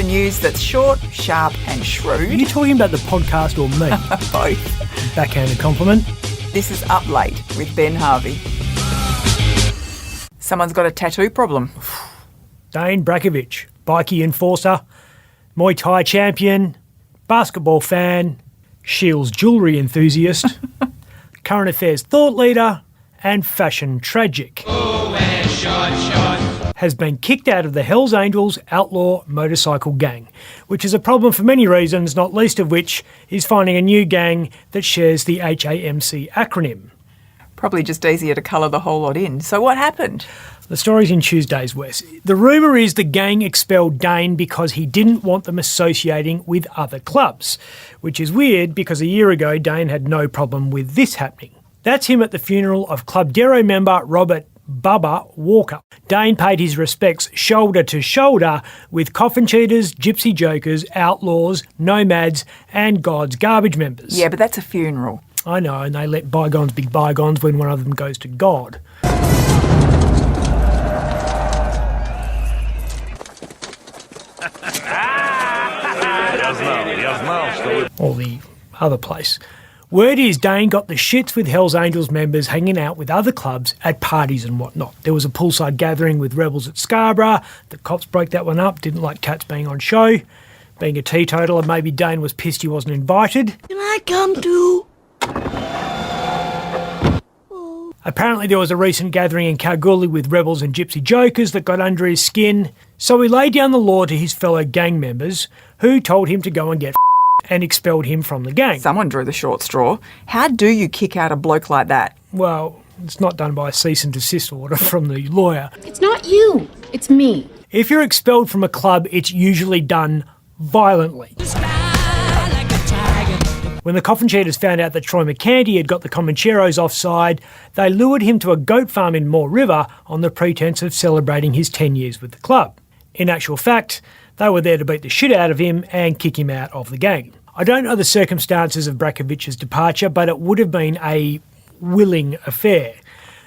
news that's short, sharp and shrewd. Are you talking about the podcast or me? Both. Backhanded compliment. This is Up Late with Ben Harvey. Someone's got a tattoo problem. Dayne Brajkovich, bikie enforcer, Muay Thai champion, basketball fan, Shields jewellery enthusiast, current affairs thought leader and fashion tragic. Has been kicked out of the Hells Angels outlaw motorcycle gang, which is a problem for many reasons, not least of which is finding a new gang that shares the HAMC acronym. Probably just easier to colour the whole lot in. So what happened? The story's in Tuesday's West. The rumour is the gang expelled Dayne because he didn't want them associating with other clubs, which is weird because a year ago Dayne had no problem with this happening. That's him at the funeral of Club Darrow member Robert Bubba Walker. Dayne paid his respects shoulder to shoulder with coffin cheaters, gypsy jokers, outlaws, nomads and God's garbage members. Yeah, but that's a funeral. I know, and they let bygones be bygones when one of them goes to God. Or the other place. Word is Dayne got the shits with Hells Angels members hanging out with other clubs at parties and whatnot. There was a poolside gathering with rebels at Scarborough. The cops broke that one up, didn't like cats being on show. Being a teetotaler, maybe Dayne was pissed he wasn't invited. Can I come too? Apparently there was a recent gathering in Kalgoorlie with rebels and gypsy jokers that got under his skin, so he laid down the law to his fellow gang members, who told him to go and get and expelled him from the gang. Someone drew the short straw. How do you kick out a bloke like that? Well, it's not done by a cease and desist order from the lawyer. It's not you, it's me. If you're expelled from a club, it's usually done violently. When the coffin cheaters found out that Troy McCanty had got the Comancheros offside, they lured him to a goat farm in Moore River on the pretense of celebrating his 10 years with the club. In actual fact, they were there to beat the shit out of him and kick him out of the gang. I don't know the circumstances of Brajkovich's departure, but it would have been a willing affair.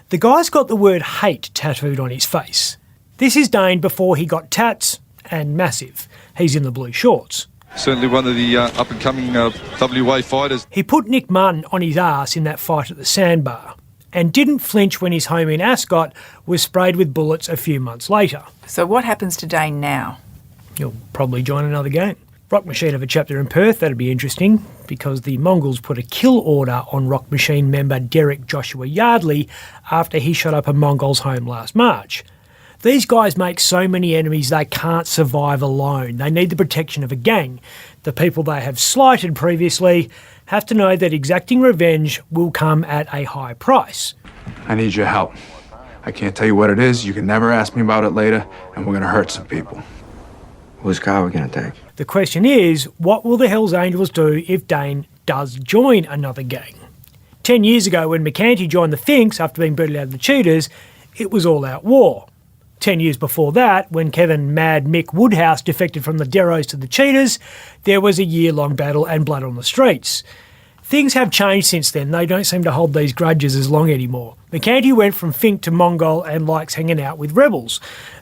The guy's got the word hate tattooed on his face. This is Dayne before he got tats and massive. He's in the blue shorts. Certainly one of the up-and-coming WA fighters. He put Nick Martin on his arse in that fight at the Sandbar and didn't flinch when his home in Ascot was sprayed with bullets a few months later. So what happens to Dayne now? He'll probably join another gang. Rock Machine have a chapter in Perth, that'd be interesting, because the Mongols put a kill order on Rock Machine member Derek Joshua Yardley after he shot up a Mongol's home last March. These guys make so many enemies they can't survive alone. They need the protection of a gang. The people they have slighted previously have to know that exacting revenge will come at a high price. I need your help. I can't tell you what it is, you can never ask me about it later, and we're gonna hurt some people. Whose car are we gonna take? The question is, what will the Hells Angels do if Dayne does join another gang? 10 years ago when McCanty joined the Finks after being booted out of the Cheaters, it was all-out war. 10 years before that, when Kevin Mad Mick Woodhouse defected from the Derros to the Cheaters, there was a year-long battle and blood on the streets. Things have changed since then. They don't seem to hold these grudges as long anymore. McCanty went from Fink to Mongol and likes hanging out with rebels,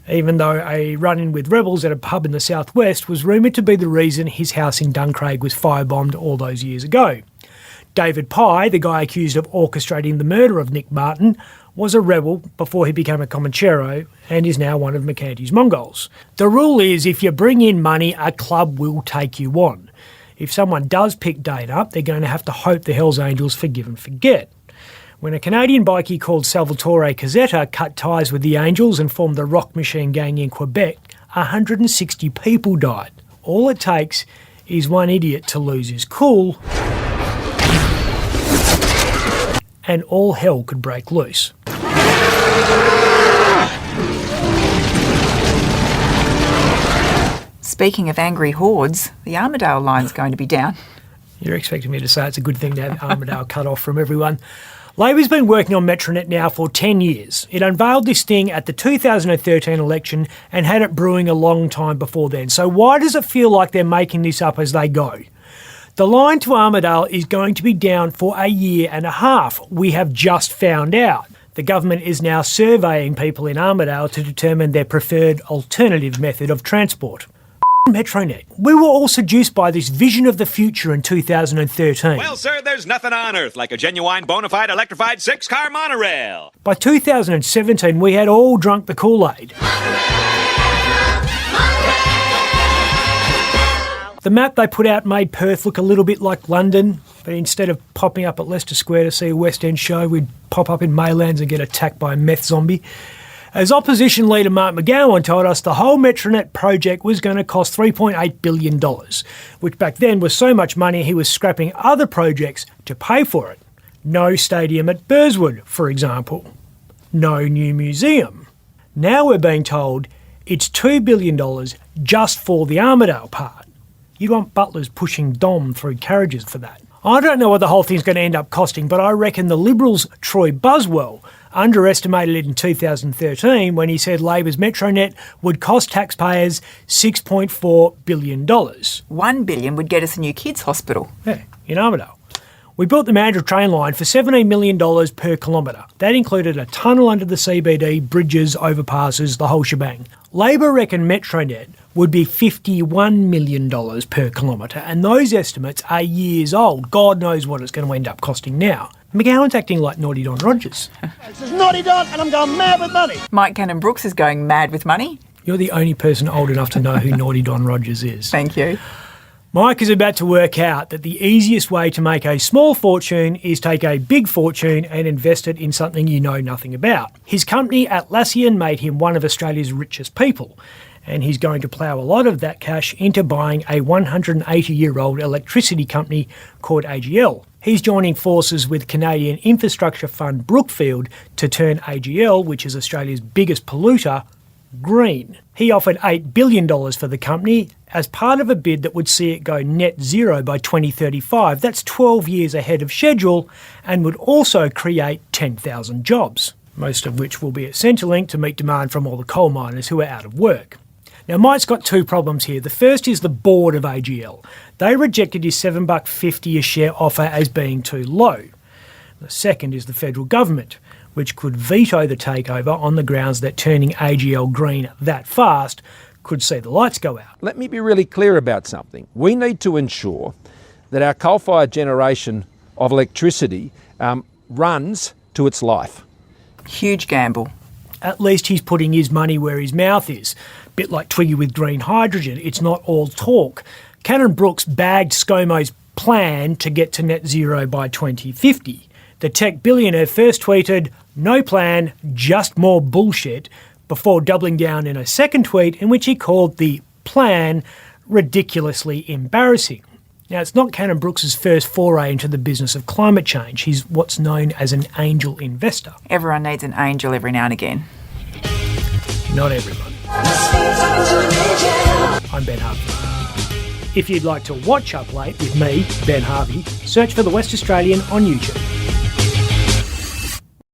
even though a run-in with rebels at a pub in the southwest was rumoured to be the reason his house in Duncraig was firebombed all those years ago. David Pye, the guy accused of orchestrating the murder of Nick Martin, was a rebel before he became a Comanchero and is now one of McCanty's Mongols. The rule is if you bring in money, a club will take you on. If someone does pick Dayne up, they're going to have to hope the Hells Angels forgive and forget. When a Canadian bikie called Salvatore Cazzetta cut ties with the Angels and formed the Rock Machine gang in Quebec, 160 people died. All it takes is one idiot to lose his cool and all hell could break loose. Speaking of angry hordes, the Armadale line's going to be down. You're expecting me to say it's a good thing to have Armadale cut off from everyone. Labor's been working on Metronet now for 10 years. It unveiled this thing at the 2013 election and had it brewing a long time before then. So why does it feel like they're making this up as they go? The line to Armadale is going to be down for a year and a half. We have just found out. The government is now surveying people in Armadale to determine their preferred alternative method of transport. Metronet. We were all seduced by this vision of the future in 2013. Well, sir, there's nothing on earth like a genuine, bona fide, electrified 6-car monorail. By 2017, we had all drunk the Kool-Aid. The map they put out made Perth look a little bit like London, but instead of popping up at Leicester Square to see a West End show, we'd pop up in Maylands and get attacked by a meth zombie. As opposition leader Mark McGowan told us, the whole Metronet project was going to cost $3.8 billion, which back then was so much money he was scrapping other projects to pay for it. No stadium at Burswood, for example. No new museum. Now we're being told it's $2 billion just for the Armadale part. You'd want butlers pushing Dom through carriages for that. I don't know what the whole thing's going to end up costing, but I reckon the Liberals' Troy Buswell underestimated it in 2013 when he said Labor's Metronet would cost taxpayers $6.4 billion. $1 billion would get us a new kids' hospital. Yeah, in Armadale. We built the Mandurah train line for $17 million per kilometre. That included a tunnel under the CBD, bridges, overpasses, the whole shebang. Labor reckon Metronet would be $51 million per kilometre, and those estimates are years old. God knows what it's going to end up costing now. McGowan's acting like Naughty Don Rogers. This is Naughty Don, and I'm going mad with money. Mike Cannon-Brooks is going mad with money. You're the only person old enough to know who Naughty Don Rogers is. Thank you. Mike is about to work out that the easiest way to make a small fortune is take a big fortune and invest it in something you know nothing about. His company Atlassian made him one of Australia's richest people, and he's going to plough a lot of that cash into buying a 180-year-old electricity company called AGL. He's joining forces with Canadian infrastructure fund Brookfield to turn AGL, which is Australia's biggest polluter, green. He offered $8 billion for the company as part of a bid that would see it go net zero by 2035. That's 12 years ahead of schedule and would also create 10,000 jobs, most of which will be at Centrelink to meet demand from all the coal miners who are out of work. Now, Mike's got two problems here. The first is the board of AGL. They rejected his $7.50 a share offer as being too low. The second is the federal government, which could veto the takeover on the grounds that turning AGL green that fast could see the lights go out. Let me be really clear about something. We need to ensure that our coal-fired generation of electricity runs to its life. Huge gamble. At least he's putting his money where his mouth is. Bit like Twiggy with green hydrogen. It's not all talk. Cannon-Brooks bagged ScoMo's plan to get to net zero by 2050. The tech billionaire first tweeted, "No plan, just more bullshit," before doubling down in a second tweet in which he called the plan ridiculously embarrassing. Now, it's not Cannon-Brooks' first foray into the business of climate change. He's what's known as an angel investor. Everyone needs an angel every now and again. Not everyone. I'm Ben Harvey. If you'd like to watch Up Late with me, Ben Harvey, search for The West Australian on YouTube.